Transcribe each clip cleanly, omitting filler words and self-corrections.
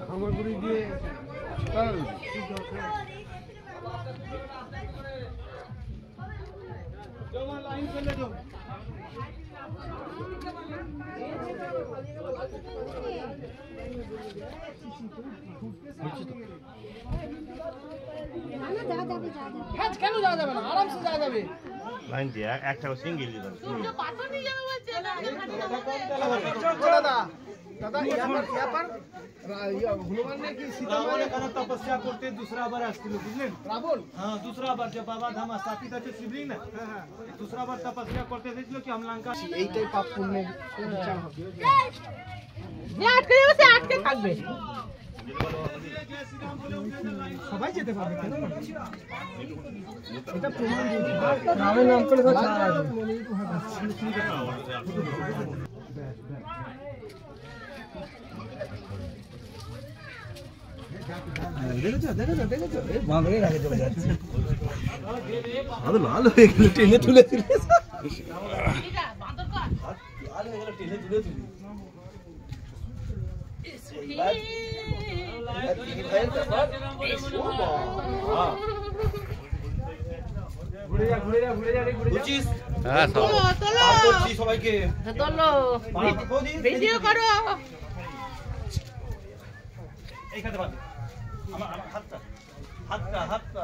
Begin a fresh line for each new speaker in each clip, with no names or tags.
হামাগুড়ি দিয়ে লাইন চলে যাও। কেন যাওয়া যাবে না? আরামসে যাওয়া যাবে।
লাইন দিয়ে একটা সিঙ্গেল দিয়ে দাও।
दादा यहाँ पर हनुमान ने की सीता ने कहा तपस्या करते दूसरा बार আসছিল বুঝলেন রাবণ हां दूसरा बार जब बाबा धाम स्थापित আছে শিবলিঙ্গ না हां दूसरा बार तपस्या করতে দিয়েছিল কি हम लंका এইটাই পাপ পুণ্যের বিচার হবে যে আটকে যাবে সে আটকে থাকবে সবাই যেতে পারবে কেন এটা প্রমাণ রামের নাম করে ছাড়া আছে দেখো বাঁধে রাখে চলে যাচ্ছে আরে লাল হয়ে গেল টেনে তুলে তুলে লাল হয়ে গেল টেনে তুলে তুলে ঘুরে যা ঘুরে যা ঘুরে যা ঘুরে বুঝিস হ্যাঁ চলো চলো করছি সবাইকে চলো ভিডিও করো এইখানে বাঁধো আমার হাতটা হাতটা হাতটা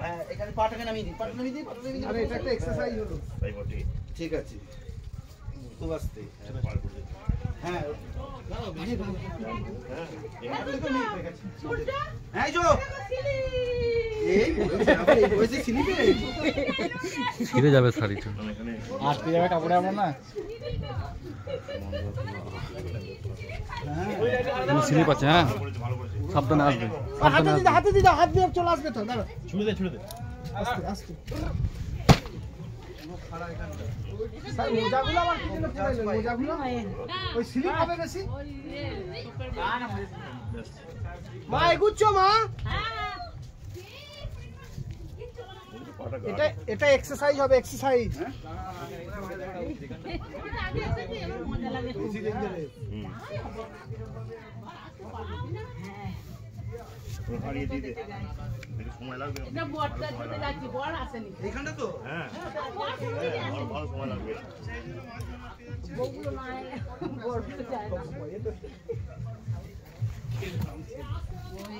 হ্যাঁ এখানে পাটাকে নামিয়ে দিই পাটা নামিয়ে দিই আরে এটা একটা এক্সারসাইজ হলো ভাই বটি ঠিক আছে খুব আস্তে হ্যাঁ এই যো এই ওইসে সিলিপে ছিঁড়ে যাবে শাড়িটা আটকে যাবে কাপড়ে আমার না স্লিপ আছে হ্যাঁ সাবধানে আসবে হাতে দিদা হাত দিয়ে চলে আসবে তো দাঁড়া ছুড়ে দে আস্তে আস্তে স্যার মোজাগুলো আমার পিছনে পড়ে মোজাগুলো ওই স্লিপ হবে বেশি মা এগুচ্ছো মা এটা এটা এক্সারসাইজ হবে এক্সারসাইজ সময় লাগবে এইখানটা তো হ্যাঁ সময় লাগবে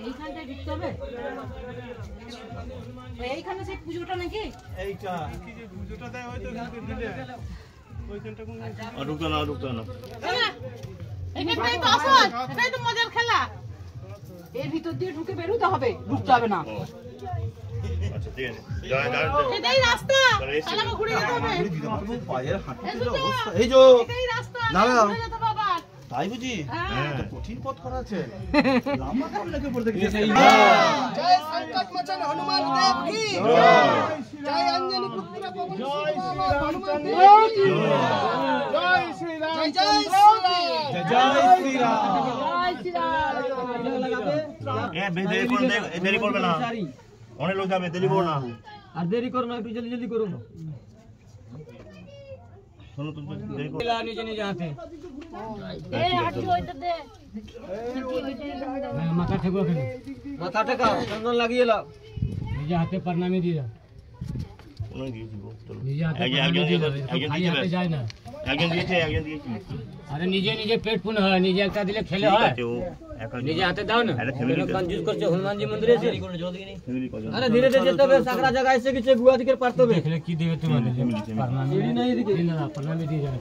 এইখানটা ঢুকতে হবে এইখানে সেই পুজোটা নাকি এইটা কি যে পুজোটা দেয় হয়তো দিলে ওইখানটা কোন ঢুকতো না এখানটাই তো আসল এটাই তো মজার খেলা এর ভিতর দিয়ে ঢুকে বেরোতে হবে ঢুকতে হবে না আচ্ছা ঠিক আছে এটাই রাস্তা চালাকে ঘুরে যেতে হবে পায়ের হাঁটুর অবস্থা এই যে এটাই রাস্তা ঘুরে যেতে বাবা তাই বুঝি হ্যাঁ কঠিন পথ করা আছে লম্বা কাম লাগে পড়তে গেছে জয় সংকট মোচন হনুমান দেব কি জয় অঞ্জনি পুত্র পবন হনুমান দেব কি জয় শ্রী রাম জয় শ্রী রাম জয় শ্রী রাম জয় শ্রী রাম এ দেরি করবে না অনেক লোক যাবে দেরি করো না আর দেরি করো না একটু জলদি জলদি করো শোনো তুমি দেরি করো নিচে নিচে হাতে এ হাঁটি ওইটা দে মাথা ঠেকো কেন মাথা ঠেকাও চন্দন লাগিয়ে লাও নিজে হাতে প্রণামী দিয়ে দাও ওনা দিয়ে দিব চলো নিজে হাতে হাতে যায় না একজন দিয়েছে আরে নিজে নিজে পেট পুন হয় নিজে একটা দিলে খেলে হয় নিজে হাতে দাও না কনজুস করছে হনুমানজি মন্দিরে এসে আরে ধীরে ধীরে যেতে হবে সাকরা জায়গা এসে কিছু গুয়া দিকে পারতে হবে দেখলে কি দেবে তোমাদের প্রণামী নাই দিকে না প্রণামী দিয়ে যাবে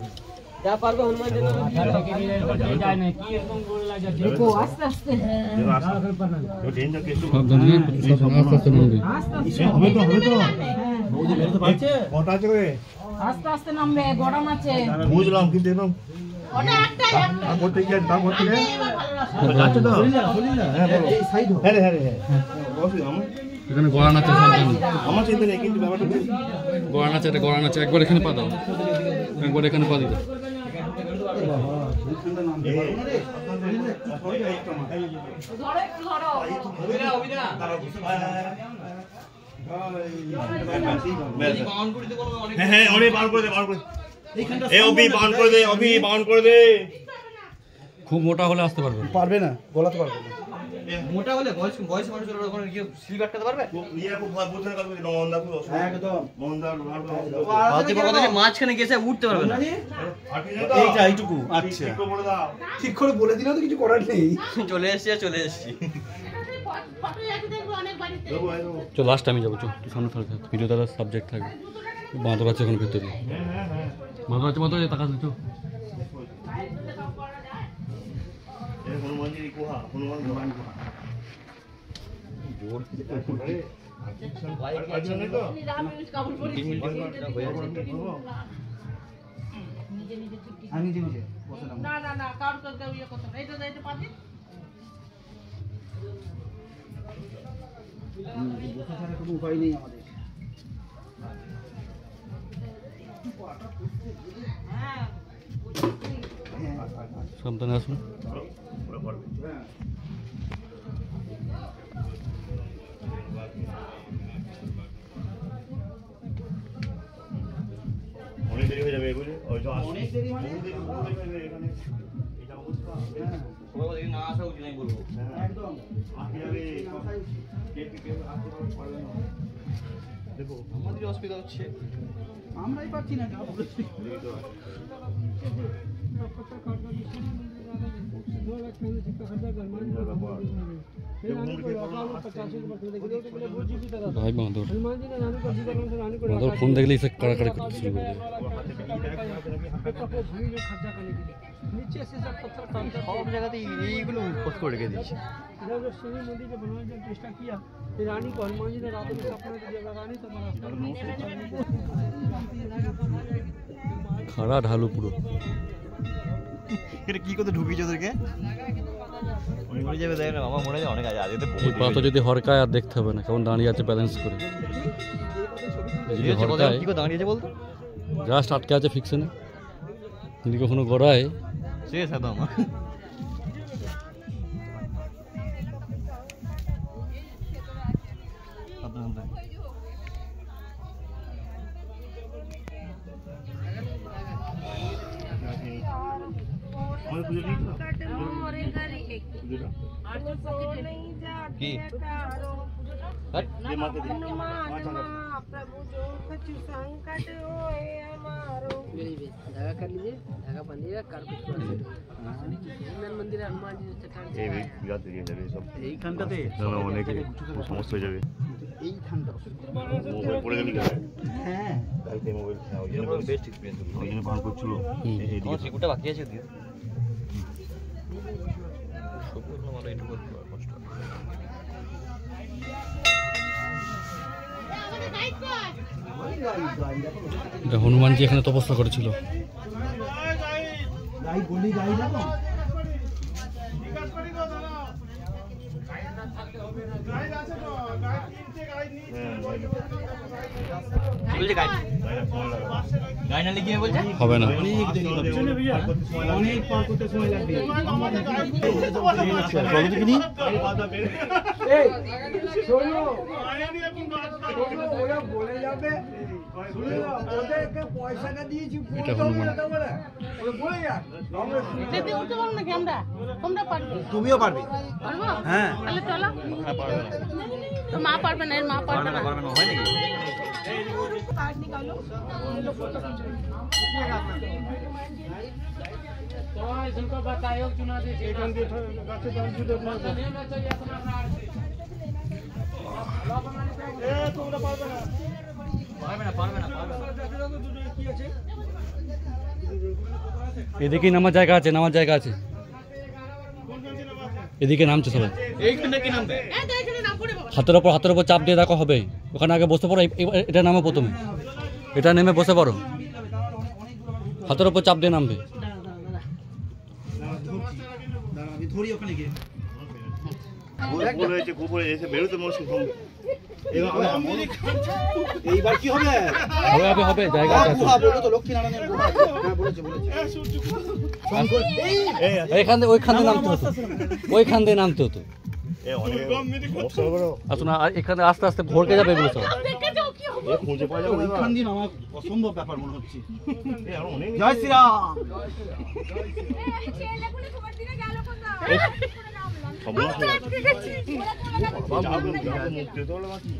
যা পারবে হনুমানজি মাথা থেকে নিয়ে যায় না কি এরকম গোল লাগে দেখো আস্তে আস্তে আস্তে প্রণামী তো ডেঞ্জার কেস সব জানি আস্তে আস্তে নামবে হবে তো বৌদি বেরোতে পারছে কটা আছে আস্তে আস্তে নামবে গড়াম আছে বুঝলাম কিন্তু এরকম ওটা একটাই আর করতে গিয়ে দাম করতে গিয়ে যাচ্ছে তো হ্যাঁ বলো এই সাইড হ্যাঁ বসি এখানে গড়া নাচে আমার চিন্তা নেই কিন্তু ব্যাপারটা গড়া নাচে একবার এখানে পা দাও একবার এখানে পা দিও হ্যাঁ অনেক বাউন্ড করে দে
খুব মোটা হলে আসতে পারবে না।
পারবে না, গলাতে পারবে না।
মোটা হলে বয়স মানুষের ওখানে গিয়ে সিল কাটতে পারবে?
একদম
মাঝখানে গেছে উঠতে পারবে না।
এইটা এইটুকু। আচ্ছা ঠিক করে বলে দিলেও তো কিছু করার নেই।
চলে এসেছি।
চল লাস্ট টাইমে যাবো, চল সামনে থাকবে ভিডিও দাদা সাবজেক্ট থাকবে। বাঁদর আছে ওখানে ভিতরে, বাঁদর আছে তাকাস চো।
কোনো উপায় নেই আমাদের।
সাবধানে আসুন।
অনেক দেরি হয়ে যাবে এগুলি, ওই তো
অনেক দেরি মানে
না আসা উচিত আমি বলবো।
একদম
দেখো
আমাদের অসুবিধা হচ্ছে,
আমরাই পাচ্ছি না।
ভাই বাঁদর ফোন দেখলেই সে কাড়াকাড়ি করতে শুরু করে দেবে।
সব জায়গাতেই এইগুলো উপোস করে রেখে দিচ্ছে।
খাড়া ঢালু পুরো।
এটা কি করতে ঢুকিয়েছে ওদেরকে? মরে যাবে, দেখ না মামা, মরে যাবে। অনেক আছে আজকে তো
এই পা তো যদি হরকায় আর দেখতে হবে না কেমন দাঁড়িয়ে আছে ব্যালেন্স করে। যদি হরকায়
কি করে দাঁড়িয়েছে বলতো?
জাস্ট আটকে আছে ফিক্সে না, যদি কখনো গড়ায়
শেষ একদম।
আমাদের পুজো দিই
কি
মাকে দিই
कर लीजिए, धागा बांधिएगा, कार कुछ मंदिर हनुमान जी चट्टान
এই বিরাট দিয়ে যাবে সব
এইখানটাতে
না না অনেকে সমস্যা হয়ে যাবে
এইখানটা
মোবাইল পড়ে গেলি কেন
হ্যাঁ
কালকে মোবাইল
বেস্ট এক্সপিরিয়েন্স।
ওই জন্য পান করছিল এইদিকে
আমার চিকুটা বাকি আছে দিয়ে সবুজ না ভালো, একটু কষ্ট।
এটা হনুমানজি এখানে তপস্যা করেছিল।
গাই বলি গাই দেখো
গাড়ি না লিখিয়ে বলছে
হবে না,
অনেক পার করতে সময় লাগবে। ওরা বলে যাবে ওদেরকে পয়সাটা দিয়েছি
এটা হনুমান।
তুমিও পারবে। হ্যাঁ
তাহলে চলো। তো মা পারবে না, এর মা পারবে না।
হয় নাকি?
कार्ड निकालो, हम लोग फोटो
इनको बताओ चुना दे
এদিকে নামার জায়গা আছে, নামার জায়গা আছে, এদিকে নামছে সবাই।
এইখানটা কি নামবে?
হাতের ওপর চাপ দিয়ে দেখো হবে, ওখানে আগে বসতে পারো। এটা নামো প্রথমে, এটা নেমে বসে পারো, হাতের ওপর চাপ দিয়ে নামবে।
এইবার কি হবে?
হবে জায়গা আছে। এইখান দিয়ে ওইখান দিয়ে নামতে হতো, ওইখান দিয়ে নামতে হতো।
এ অনেক সমস্যা হবে না।
আসুন এখানে আস্তে আস্তে ভরকে যাবে এগুলো সব।
এ খুঁজে পাওয়া যাবে না।
ওইখান দিয়ে আমার অসম্ভব ব্যাপার মনে হচ্ছে।
এ আরো অনেক
জয় শ্রীরাম।
সমস্যা মুক্তি তো হলো বাকি।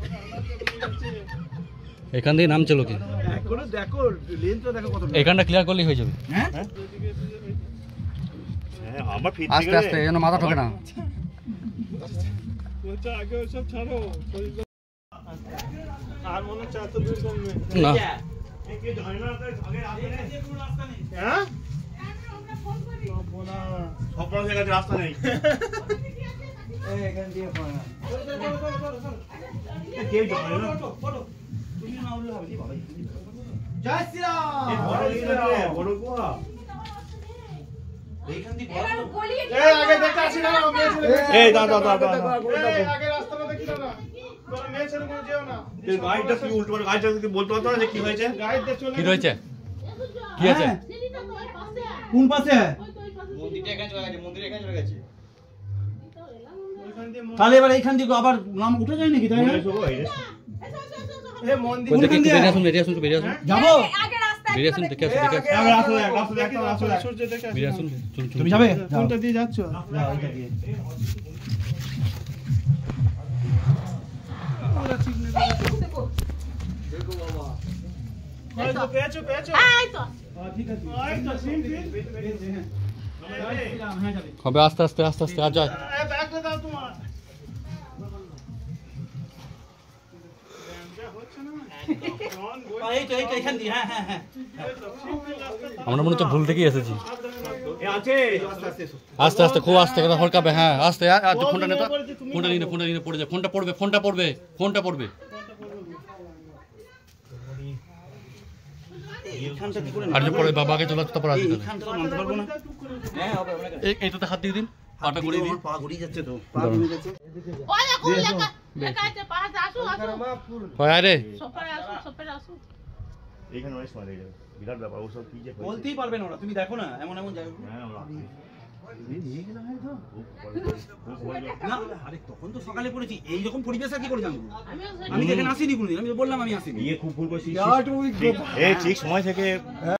এখান দিয়ে নাম চলো কি
এখনো দেখো লেন্থটা দেখো কত।
এখানটা ক্লিয়ার করলেই হয়ে যাবে।
হ্যাঁ
হ্যাঁ আমার ফিট
আস্তে আস্তে যেন মাথা ঠকে না। না
হ্যাঁ
সব বড় জায়গায় রাস্তা নেই।
এখান দিয়ে পড়া
কেউ জানে না।
তুমি না উঠলে হবে কি বাবা। জয় শ্রীরাম।
এই বড় জায়গা বড় কোয়া।
এইখান দিয়ে বড়
এই আগে দেখতে আসি না মেয়ে ছেলে
এই দাদা দাদা
এই আগে রাস্তাটা দেখি না তোর মেয়ে ছেলে কোনো যেও না
এই গাড়িটা কি উল্টো করে গাড়িটা কি বলতে পারতো না যে কি হয়েছে?
গাইড দিয়ে চলে
কি রয়েছে কি আছে
কোন পাশে? তাহলে এবার এইখান দিয়ে আবার নাম উঠে যায় নাকি? তাই না?
এ মন্দির
ওই দেখি বেরিয়ে আসুন বেরিয়ে আসুন বেরিয়ে আসুন
যাবো?
বেরিয়ে আসুন দেখে আসুন দেখে আসুন
আমরা আসলে রাস্তা একটা রাস্তা
সূর্য দেখে
বেরিয়ে আসুন চলুন চলুন
তুমি যাবে?
কোনটা দিয়ে যাচ্ছো
যাও এইটা দিয়ে।
এই তো পেয়েছো পেয়েছো
এই তো
ঠিক আছে।
এই তো সিন সিন
জয় শ্রীরাম। হ্যাঁ যাবে।
হবে আস্তে আস্তে আস্তে আস্তে আর যায়
এ ব্যাগটা দাও তোমার
এই তো এইখান দিয়ে। হ্যাঁ হ্যাঁ হ্যাঁ।
আমরা মনে হচ্ছে ভুল থেকেই এসেছি
এ আছে
আস্তে আস্তে খুব আস্তে কথা হলকাবে হ্যাঁ আস্তে আর ফোনটা নেতা ফোনটা নিয়ে পড়ে যায় ফোনটা পড়বে
এইখানটা কি করে
আর যে পরে বাবাকে চলে আসতে পারে
এইখানটা তো নামতে পারবো না। হ্যাঁ হবে হবে।
এইটাতে হাত দিয়ে দিন পাটা ঘুরিয়ে দিন
পা ঘুরিয়ে যাচ্ছে তো। পা ঘুরিয়ে যাচ্ছে।
ওই দেখো লেখা আছে পাঁচ আসো আসো
হয় আরে
সপরে আসো
এখানে অনেক সময় লেগে যাবে বিরাট ব্যাপার ওসব কি যে হয়েছে।
বলতেই পারবে না ওরা। তুমি দেখো না এমন এমন জায়গা।
হ্যাঁ আমরা
নিয়ে গেলাম হয়তো।
খুব ভয় লাগে।
না আরে তখন তো সকালে পড়েছি। এইরকম পরিবেশ আর কি করে জানবো?
আমিও
আমি তো এখানে আসিনি কোনোদিন। আমি তো বললাম আমি আসিনি।
ইয়ে খুব ভুল করছিস এই ঠিক সময় থেকে